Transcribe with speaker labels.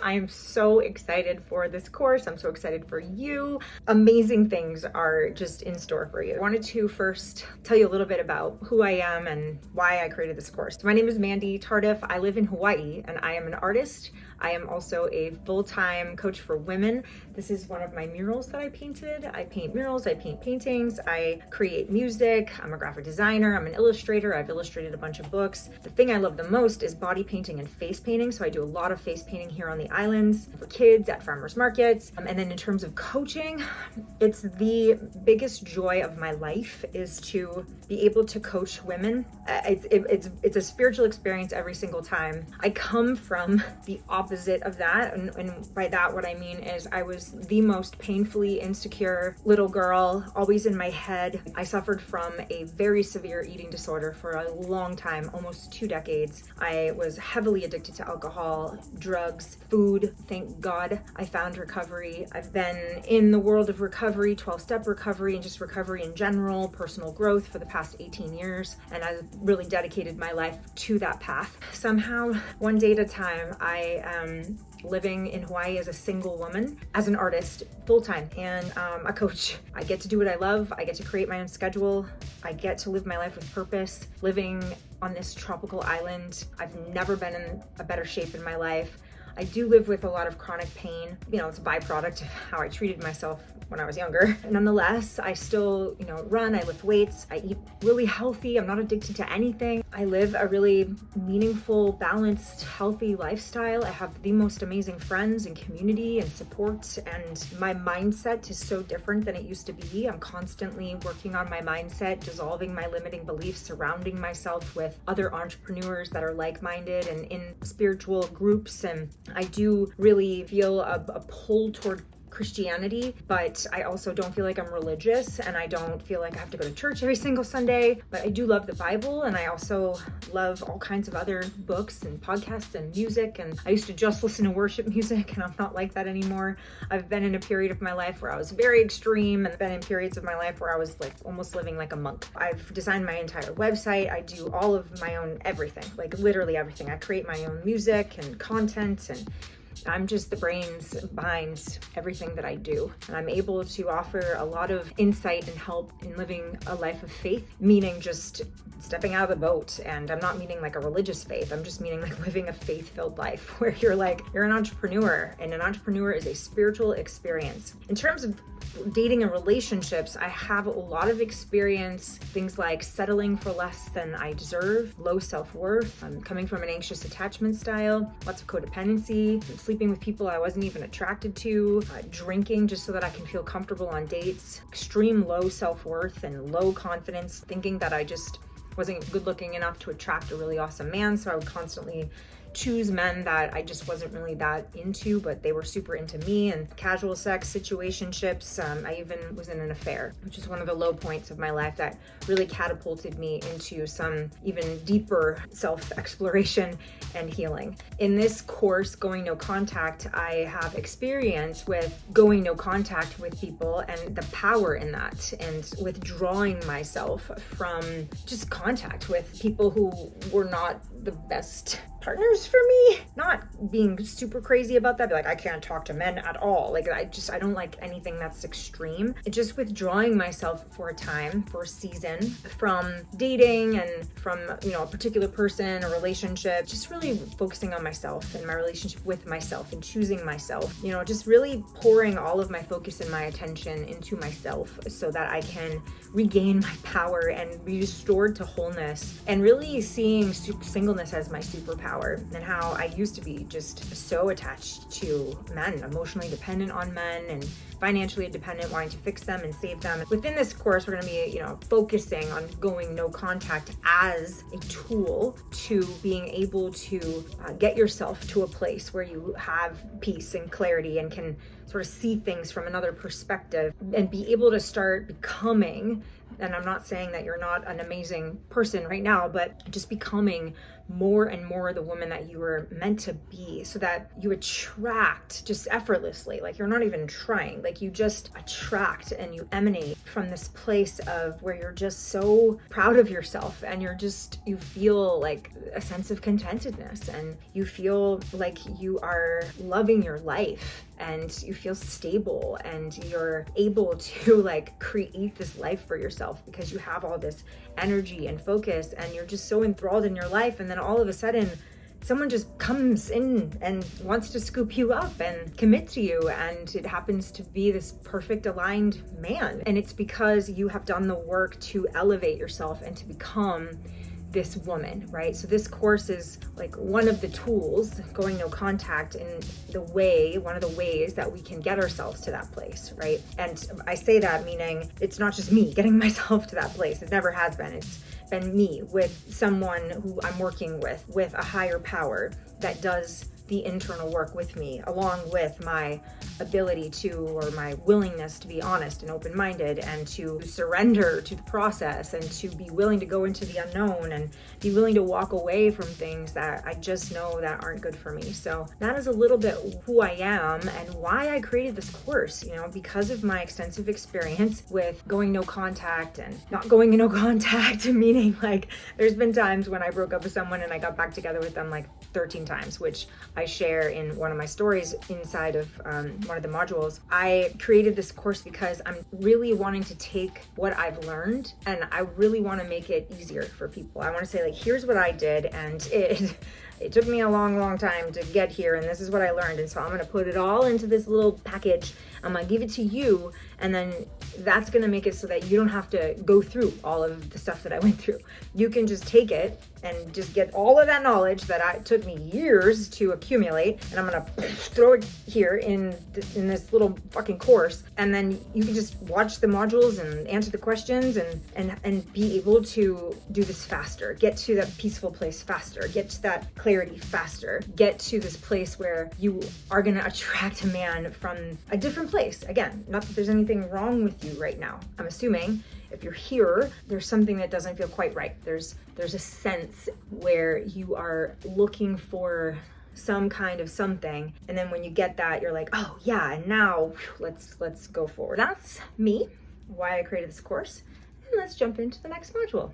Speaker 1: I am so excited for this course. I'm so excited for you. Amazing things are just in store for you. I wanted to first tell you a little bit about who I am and why I created this course. My name is Mandy Tardif. I live in Hawaii and I am an artist. I am also a full-time coach for women. This is one of my murals that I painted. I paint murals, I paint paintings, I create music, I'm a graphic designer, I'm an illustrator, I've illustrated a bunch of books. The thing I love the most is body painting and face painting, so I do a lot of face painting here on the islands for kids at farmers markets. And then in terms of coaching, it's the biggest joy of my life is to be able to coach women. It's a spiritual experience every single time. I come from the opposite of that, and by that what I mean is I was the most painfully insecure little girl, always in my head. I suffered from a very severe eating disorder for a long time, almost 2 decades. I was heavily addicted to alcohol, drugs, food. Thank God I found recovery. I've been in the world of recovery, 12-step recovery, and just recovery in general, personal growth for the past 18 years, and I've really dedicated my life to that path. Somehow, one day at a time, I am living in Hawaii as a single woman, as an artist, full-time, and a coach. I get to do what I love. I get to create my own schedule. I get to live my life with purpose, living on this tropical island. I've never been in a better shape in my life. I do live with a lot of chronic pain. It's a byproduct of how I treated myself when I was younger. Nonetheless, I still, run, I lift weights, I eat really healthy. I'm not addicted to anything. I live a really meaningful, balanced, healthy lifestyle. I have the most amazing friends and community and support, and my mindset is so different than it used to be. I'm constantly working on my mindset, dissolving my limiting beliefs, surrounding myself with other entrepreneurs that are like-minded and in spiritual groups, and I do really feel a pull toward Christianity, but I also don't feel like I'm religious, and I don't feel like I have to go to church every single Sunday, but I do love the Bible, and I also love all kinds of other books and podcasts and music, and I used to just listen to worship music, and I'm not like that anymore. I've been in a period of my life where I was very extreme, and been in periods of my life where I was like almost living like a monk. I've designed my entire website. I do all of my own everything, like literally everything. I create my own music and content, and I'm just the brains behind everything that I do. And I'm able to offer a lot of insight and help in living a life of faith, meaning just stepping out of the boat. And I'm not meaning like a religious faith. I'm just meaning like living a faith-filled life where you're an entrepreneur, and an entrepreneur is a spiritual experience. In terms of dating and relationships, I have a lot of experience, things like settling for less than I deserve, low self-worth. I'm coming from an anxious attachment style, lots of codependency, sleeping with people I wasn't even attracted to, drinking just so that I can feel comfortable on dates, extreme low self-worth and low confidence, thinking that I just wasn't good looking enough to attract a really awesome man, so I would constantly choose men that I just wasn't really that into, but they were super into me, and casual sex, situationships. I even was in an affair, which is one of the low points of my life that really catapulted me into some even deeper self-exploration and healing. In this course, Going No Contact, I have experience with going no contact with people and the power in that, and withdrawing myself from just contact with people who were not the best partners for me. Not being super crazy about that, be like, I can't talk to men at all. Like, I don't like anything that's extreme. Just withdrawing myself for a time, for a season, from dating and from, a particular person, a relationship, just really focusing on myself and my relationship with myself and choosing myself, just really pouring all of my focus and my attention into myself so that I can regain my power and be restored to wholeness, and really seeing singleness as my superpower, and how I used to be just so attached to men, emotionally dependent on men, and financially dependent, wanting to fix them and save them. Within this course, we're going to be, focusing on going no contact as a tool to being able to get yourself to a place where you have peace and clarity and can sort of see things from another perspective, and be able to start becoming And I'm not saying that you're not an amazing person right now, but just becoming more and more the woman that you were meant to be, so that you attract just effortlessly. Like, you're not even trying, like you just attract and you emanate from this place of where you're just so proud of yourself, and you feel like a sense of contentedness, and you feel like you are loving your life, and you feel stable, and you're able to like create this life for yourself because you have all this energy and focus, and you're just so enthralled in your life. And then all of a sudden someone just comes in and wants to scoop you up and commit to you, and it happens to be this perfect aligned man. And it's because you have done the work to elevate yourself and to become this woman, right? So this course is like one of the tools, going no contact, in one of the ways that we can get ourselves to that place, right? And I say that meaning it's not just me getting myself to that place. It never has been. It's been me with someone who I'm working with a higher power that does the internal work with me, along with my ability to, or my willingness to be honest and open-minded, and to surrender to the process, and to be willing to go into the unknown, and be willing to walk away from things that I just know that aren't good for me. So that is a little bit who I am and why I created this course, because of my extensive experience with going no contact and not going no contact, meaning like there's been times when I broke up with someone and I got back together with them like 13 times, which I share in one of my stories inside of one of the modules. I created this course because I'm really wanting to take what I've learned, and I really want to make it easier for people. I want to say, like, here's what I did, and it took me a long time to get here, and this is what I learned. And so I'm going to put it all into this little package. I'm going to give it to you, and then that's going to make it so that you don't have to go through all of the stuff that I went through. You can just take it and just get all of that knowledge that it took me years to accumulate, and I'm going to throw it here in this little fucking course. And then you can just watch the modules and answer the questions and be able to do this faster, get to that peaceful place faster, get to that clarity faster, get to this place where you are going to attract a man from a different place. Again, not that there's anything wrong with you right now. I'm assuming if you're here, there's something that doesn't feel quite right. There's a sense where you are looking for some kind of something, and then when you get that, you're like, oh yeah, and now let's go forward. That's me, why I created this course, and let's jump into the next module.